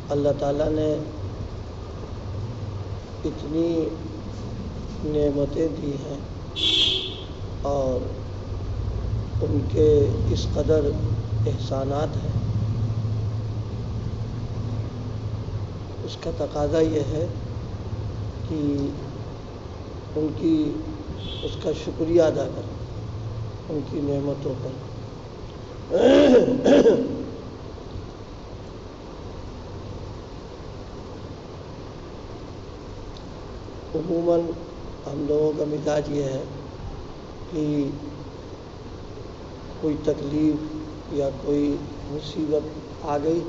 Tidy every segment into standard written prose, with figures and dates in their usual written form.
اللہ تعالیٰ نے اتنی نعمتیں دی ہیں اور ان کے اس قدر احسانات ہیں، اس کا تقاضا یہ ہے کہ اس کا شکریہ ادا کریں ان کی نعمتوں پر۔ عموماً ہم لوگوں کا مزاج یہ ہے کہ کوئی تکلیف یا کوئی مصیبت آ گئی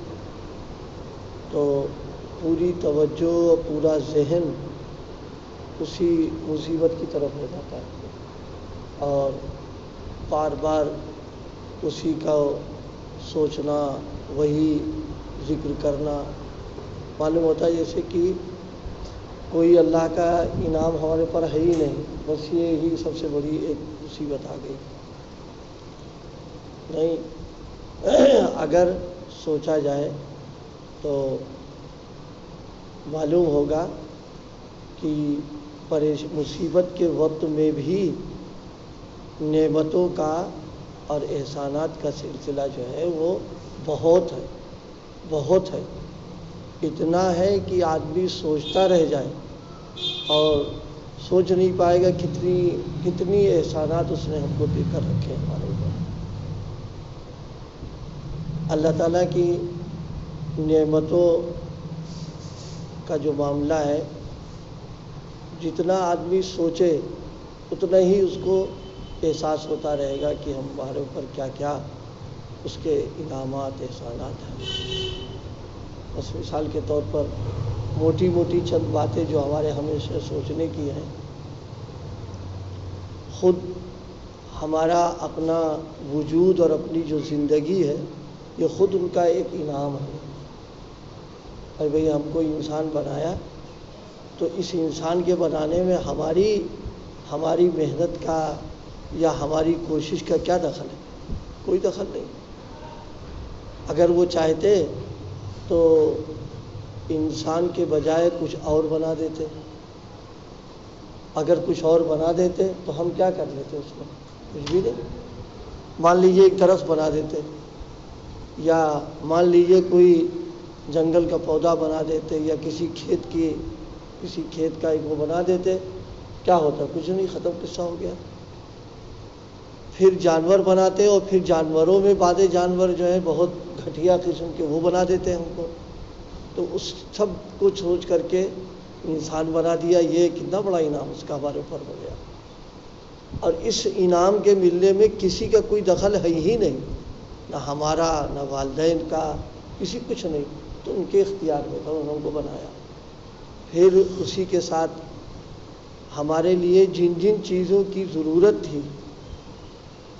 تو پوری توجہ اور پورا ذہن اسی مصیبت کی طرف ہو جاتا ہے اور بار بار اسی کا سوچنا، وہی ذکر کرنا، معلوم ہوتا ہے جیسے کہ کوئی اللہ کا انعام ہمارے پر ہے ہی نہیں، بس یہ ہی سب سے بڑی ایک مصیبت آ گئی۔ نہیں، اگر سوچا جائے تو معلوم ہوگا کہ مصیبت کے وقت میں بھی نعمتوں کا اور احسانات کا سلسلہ جو ہے وہ بہت ہے، بہت ہے، اتنا ہے کہ آدمی سوچتا رہ جائے اور سوچ نہیں پائے گا کتنی احسانات اس نے ہم کو دے کر رکھے ہیں ہمارے اوپر۔ اللہ تعالیٰ کی نعمتوں کا جو معاملہ ہے، جتنا آدمی سوچے اتنا ہی اس کو احساس ہوتا رہے گا کہ ہمارے اوپر کیا کیا اس کے انعامات، احسانات ہیں۔ بس مثال کے طور پر موٹی موٹی چند باتیں جو ہمارے ہمیشہ سوچنے کی ہیں، خود ہمارا اپنا وجود اور اپنی جو زندگی ہے یہ خود ان کا ایک انعام ہے۔ اور بھئی ہم کو انسان بنایا تو اس انسان کے بنانے میں ہماری محنت کا یا ہماری کوشش کا کیا دخل ہے؟ کوئی دخل نہیں۔ اگر وہ چاہتے تو انسان کے بجائے کچھ اور بنا دیتے، اگر کچھ اور بنا دیتے تو ہم کیا کر لیتے اس میں؟ کچھ بھی نہیں۔ مان لیجئے ایک درخت بنا دیتے یا مان لیجئے کوئی جنگل کا پودا بنا دیتے یا کسی کھیت کا ایک وہ بنا دیتے، کیا ہوتا؟ کچھ نہیں، ختم، قصہ ہو گیا۔ پھر جانور بناتے اور پھر جانوروں میں بعض جانور جو ہے بہت گھٹیا قسم کے وہ بنا دیتے ہم کو، تو اس سب کو سوچ کر کے انسان بنا دیا۔ یہ کتنا بڑا انعام اس کا ہمارے اوپر ہو گیا، اور اس انعام کے ملنے میں کسی کا کوئی دخل ہے ہی نہیں، نہ ہمارا نہ والدین کا، کسی کچھ نہیں، تو ان کے اختیار میں تھا، انہوں کو بنایا۔ پھر اسی کے ساتھ ہمارے لیے جن جن چیزوں کی ضرورت تھی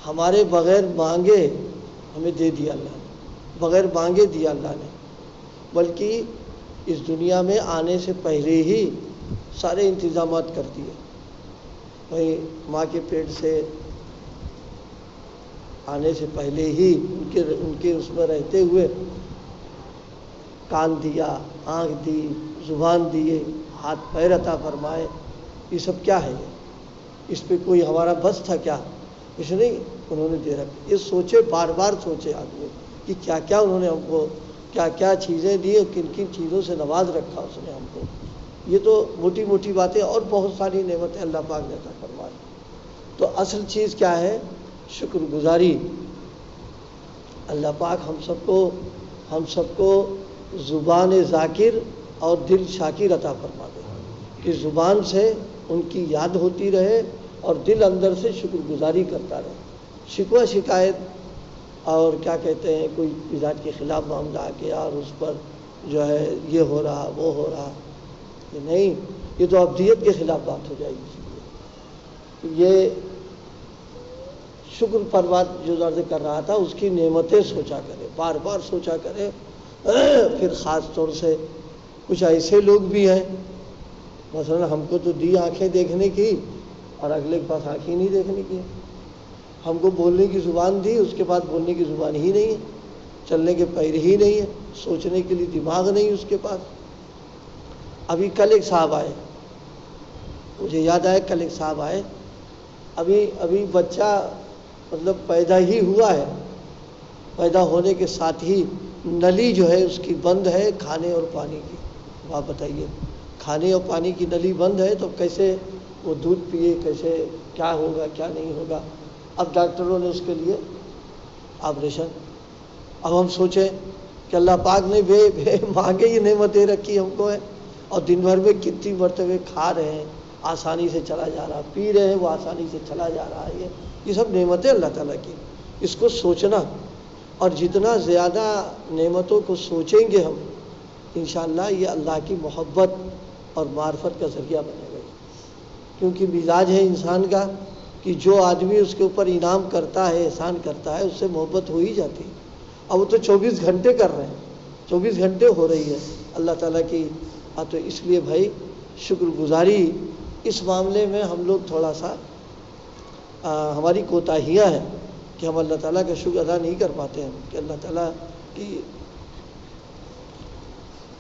ہمارے بغیر مانگے ہمیں دے دیا اللہ نے، بغیر مانگے دیا اللہ نے، بلکہ اس دنیا میں آنے سے پہلے ہی سارے انتظامات کر دیے۔ بھائی ماں کے پیٹ سے آنے سے پہلے ہی ان کے اس میں رہتے ہوئے کان دیا، آنکھ دی، زبان دیے، ہاتھ پیر عطا فرمائے۔ یہ سب کیا ہے؟ اس پہ کوئی ہمارا بس تھا کیا؟ کچھ نہیں، انہوں نے دے رکھا۔ یہ سوچے، بار بار سوچے آدمی کہ کیا کیا انہوں نے ہم کو، کیا کیا چیزیں دی اور کن کن چیزوں سے نواز رکھا اس نے ہم کو۔ یہ تو موٹی موٹی باتیں، اور بہت ساری نعمتیں اللہ پاک نے عطا فرمائی۔ تو اصل چیز کیا ہے؟ شکر گزاری۔ اللہ پاک ہم سب کو زبان ذاکر اور دل شاکر عطا فرما دے کہ زبان سے ان کی یاد ہوتی رہے اور دل اندر سے شکر گزاری کرتا رہے۔ شکوہ شکایت اور کیا کہتے ہیں، کوئی مزاج کے خلاف معاملہ آ گیا اور اس پر جو ہے یہ ہو رہا وہ ہو رہا، یہ نہیں، یہ تو ابدیت کے خلاف بات ہو جائے گی۔ یہ شکر پر بات جو عرض کر رہا تھا، اس کی نعمتیں سوچا کرے، بار بار سوچا کرے۔ پھر خاص طور سے کچھ ایسے لوگ بھی ہیں، مثلا ہم کو تو دی آنکھیں دیکھنے کی، اور اگلے کے پاس آنکھ ہی نہیں دیکھنے کی ہے. ہم کو بولنے کی زبان دی، اس کے بعد بولنے کی زبان ہی نہیں ہے، چلنے کے پیر ہی نہیں ہے، سوچنے کے لیے دماغ نہیں اس کے پاس. ابھی کل ایک صاحب آئے، مجھے یاد آیا کل ایک صاحب آئے، ابھی بچہ مطلب پیدا ہی ہوا ہے، پیدا ہونے کے ساتھ ہی نلی جو ہے اس کی بند ہے کھانے اور پانی کی. آپ بتائیے، کھانے اور پانی کی نلی بند ہے تو کیسے وہ دودھ پیے، کیسے کیا ہوگا کیا نہیں ہوگا. اب ڈاکٹروں نے اس کے لیے آپریشن. اب ہم سوچیں کہ اللہ پاک نے بے مانگے یہ نعمتیں رکھی ہم کو ہے، اور دن بھر میں کتنی مرتبہ کھا رہے ہیں، آسانی سے چلا جا رہا، پی رہے ہیں وہ آسانی سے چلا جا رہا ہے. یہ سب نعمتیں اللہ تعالیٰ کی، اس کو سوچنا، اور جتنا زیادہ نعمتوں کو سوچیں گے ہم انشاءاللہ یہ اللہ کی محبت اور معرفت کا ذریعہ بنے گا. کیونکہ مزاج ہے انسان کا کہ جو آدمی اس کے اوپر انعام کرتا ہے، احسان کرتا ہے، اس سے محبت ہو ہی جاتی ہے. اب وہ تو 24 گھنٹے کر رہے ہیں، 24 گھنٹے ہو رہی ہے اللہ تعالیٰ کی. تو اس لیے بھائی شکر گزاری اس معاملے میں ہم لوگ تھوڑا سا ہماری کوتاہیاں ہیں کہ ہم اللہ تعالیٰ کا شکر ادا نہیں کر پاتے ہیں کہ اللہ تعالیٰ کی.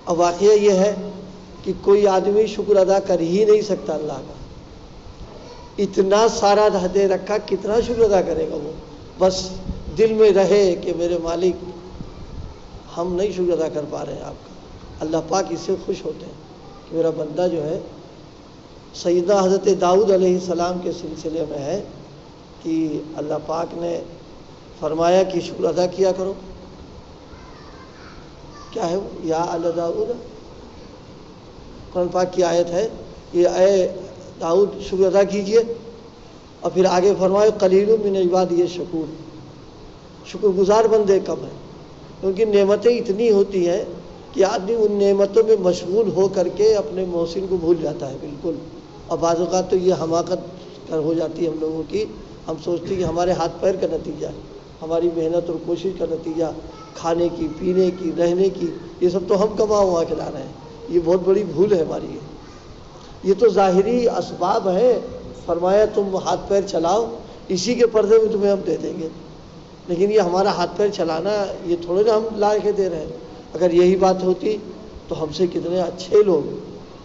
اب واقعہ یہ ہے کہ کوئی آدمی شکر ادا کر ہی نہیں سکتا اللہ کا. اتنا سارا دے رکھا، کتنا شکر ادا کرے گا وہ. بس دل میں رہے کہ میرے مالک ہم نہیں شکر ادا کر پا رہے ہیں آپ کا. اللہ پاک اس سے خوش ہوتے ہیں کہ میرا بندہ جو ہے. سیدنا حضرت داؤد علیہ السلام کے سلسلے میں ہے کہ اللہ پاک نے فرمایا کہ شکر ادا کیا کرو. کیا ہے وہ؟ یا اللہ داؤد، قرآن پاک کی آیت ہے کہ اے داؤد شکر ادا کیجئے. اور پھر آگے فرمایا قلیل من عبادی الشکور، شکر گزار بندے کم ہیں. کیونکہ نعمتیں اتنی ہوتی ہیں کہ آدمی ان نعمتوں میں مشغول ہو کر کے اپنے محسن کو بھول جاتا ہے بالکل. اور بعض اوقات تو یہ حماقت ہو جاتی ہے ہم لوگوں کی. ہم سوچتے ہیں کہ ہمارے ہاتھ پیر کا نتیجہ ہے، ہماری محنت اور کوشش کا نتیجہ، کھانے کی، پینے کی، رہنے کی، یہ سب تو ہم کما ہوا کھلا رہے ہیں. یہ بہت بڑی بھول ہے ہماری. یہ تو ظاہری اسباب ہے. فرمایا تم ہاتھ پیر چلاؤ، اسی کے پردے میں تمہیں ہم دے دیں گے. لیکن یہ ہمارا ہاتھ پیر چلانا یہ تھوڑے نا ہم لا کے دے رہے ہیں. اگر یہی بات ہوتی تو ہم سے کتنے اچھے لوگ،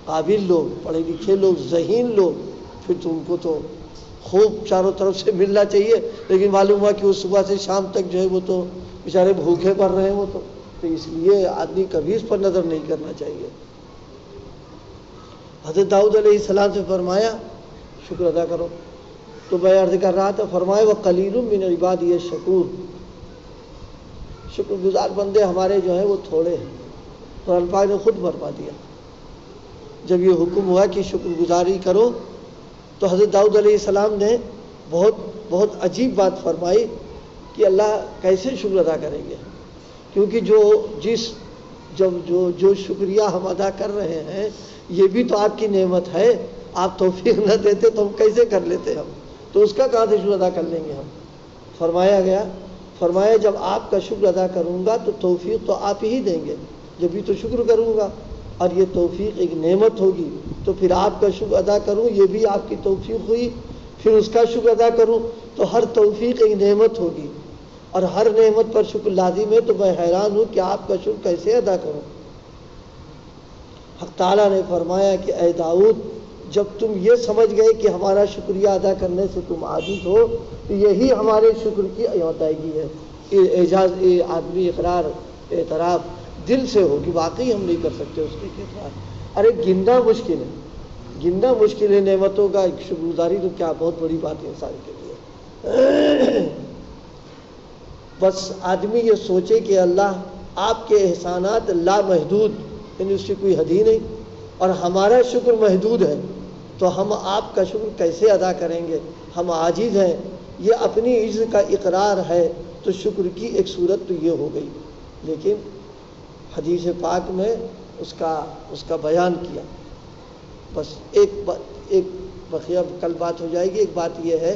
قابل لوگ، پڑھے لکھے لوگ، ذہین لوگ، پھر تم کو تو خوب چاروں طرف سے ملنا چاہیے. لیکن معلوم ہوا کہ وہ صبح سے شام تک جو ہے وہ تو بیچارے بھوکے پڑ رہے ہیں. وہ تو اس لیے آدمی کبھی اس پر نظر نہیں کرنا چاہیے. حضرت داؤد علیہ السلام سے فرمایا شکر ادا کرو. تو میں عرض کر رہا تھا، فرمایا وقلیل من عبادی الشکور، شکر گزار بندے ہمارے جو ہیں وہ تھوڑے ہیں. قرآن پاک نے خود فرما دیا جب یہ حکم ہوا کہ شکر گزاری کرو تو حضرت داؤد علیہ السلام نے بہت عجیب بات فرمائی کہ اللہ کیسے شکر ادا کریں گے. کیونکہ جو شکریہ ہم ادا کر رہے ہیں یہ بھی تو آپ کی نعمت ہے. آپ توفیق نہ دیتے تو ہم کیسے کر لیتے؟ ہم تو اس کا کہاں سے شکر ادا کر لیں گے ہم. فرمایا جب آپ کا شکر ادا کروں گا تو توفیق تو آپ ہی دیں گے، جب بھی تو شکر کروں گا. اور یہ توفیق ایک نعمت ہوگی تو پھر آپ کا شکر ادا کروں یہ بھی آپ کی توفیق ہوئی. پھر اس کا شکر ادا کروں تو ہر توفیق ایک نعمت ہوگی، اور ہر نعمت پر شکر لازم ہے. تو میں حیران ہوں کہ آپ کا شکر کیسے ادا کروں. حق تعالیٰ نے فرمایا کہ اے داؤد جب تم یہ سمجھ گئے کہ ہمارا شکریہ ادا کرنے سے تم عاجز ہو تو یہی ہمارے شکر کی ادائیگی ہے. اعجاز آدمی اقرار اعتراف دل سے ہو کہ واقعی ہم نہیں کر سکتے اس کے اقرار. ارے گننا مشکل ہے نعمتوں کا. شکر گزاری تو کیا بہت بڑی بات ہے انسان کے لیے. بس آدمی یہ سوچے کہ اللہ آپ کے احسانات لامحدود، یعنی اس کی کوئی حد ہی نہیں، اور ہمارا شکر محدود ہے. تو ہم آپ کا شکر کیسے ادا کریں گے؟ ہم عاجز ہیں. یہ اپنی عجز کا اقرار ہے. تو شکر کی ایک صورت تو یہ ہو گئی. لیکن حدیث پاک میں اس کا بیان کیا. بس ایک بقیہ کل بات ہو جائے گی. ایک بات یہ ہے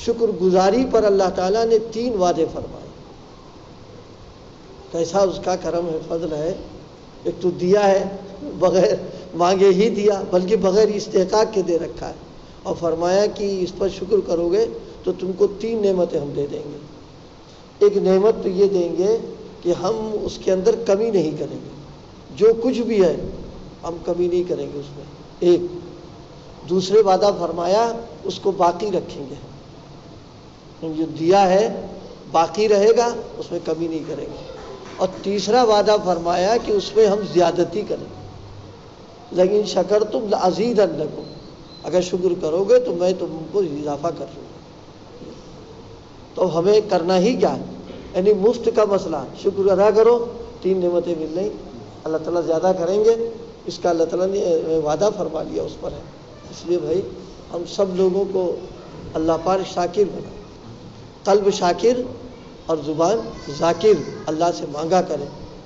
شکر گزاری پر اللہ تعالیٰ نے 3 وعدے فرمائے. کیسا اس کا کرم ہے، فضل ہے. ایک تو دیا ہے، بغیر مانگے ہی دیا، بلکہ بغیر استحقاق کے دے رکھا ہے. اور فرمایا کہ اس پر شکر کرو گے تو تم کو 3 نعمتیں ہم دے دیں گے۔ ایک نعمت تو یہ دیں گے کہ ہم اس کے اندر کمی نہیں کریں گے، جو کچھ بھی ہے ہم کمی نہیں کریں گے اس میں، ایک۔ دوسرے وعدہ فرمایا اس کو باقی رکھیں گے، جو دیا ہے باقی رہے گا، اس میں کمی نہیں کریں گے۔ اور تیسرا وعدہ فرمایا کہ اس میں ہم زیادتی کریں گے، لیکن شکرتم لازیدنکم، اگر شکر کرو گے تو میں تم کو اضافہ کر دوں گا۔ تو ہمیں کرنا ہی کیا ہے؟ یعنی مفت کا مسئلہ، شکر ادا کرو 3 نعمتیں مل رہی، اللہ تعالیٰ زیادہ کریں گے، اس کا اللہ تعالیٰ نے وعدہ فرما لیا اس پر ہے۔ اس لیے بھائی ہم سب لوگوں کو اللہ پاک شاکر بنا، قلب شاکر اور زبان ذاکر اللہ سے مانگا کرے،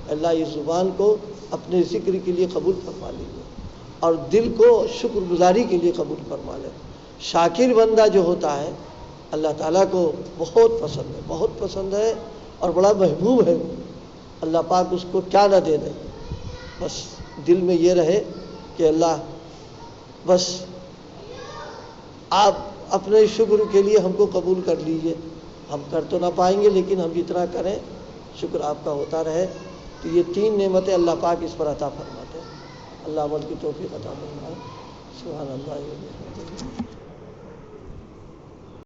اللہ اس زبان کو اپنے ذکر کے لیے قبول فرما لیجیے اور دل کو شکر گزاری کے لیے قبول فرما لے۔ شاکر بندہ جو ہوتا ہے اللہ تعالیٰ کو بہت پسند ہے، بہت پسند ہے اور بڑا محبوب ہے۔ اللہ پاک اس کو کیا نہ دے دے، بس دل میں یہ رہے کہ اللہ بس آپ اپنے شکر کے لیے ہم کو قبول کر لیجئے۔ ہم کر تو نہ پائیں گے لیکن ہم جتنا کریں شکر آپ کا ہوتا رہے۔ تو یہ 3 نعمتیں اللہ پاک اس پر عطا فرماتے ہیں۔ اللہ عمل کی توفیق عطا فرمائے۔ سبحان اللہ۔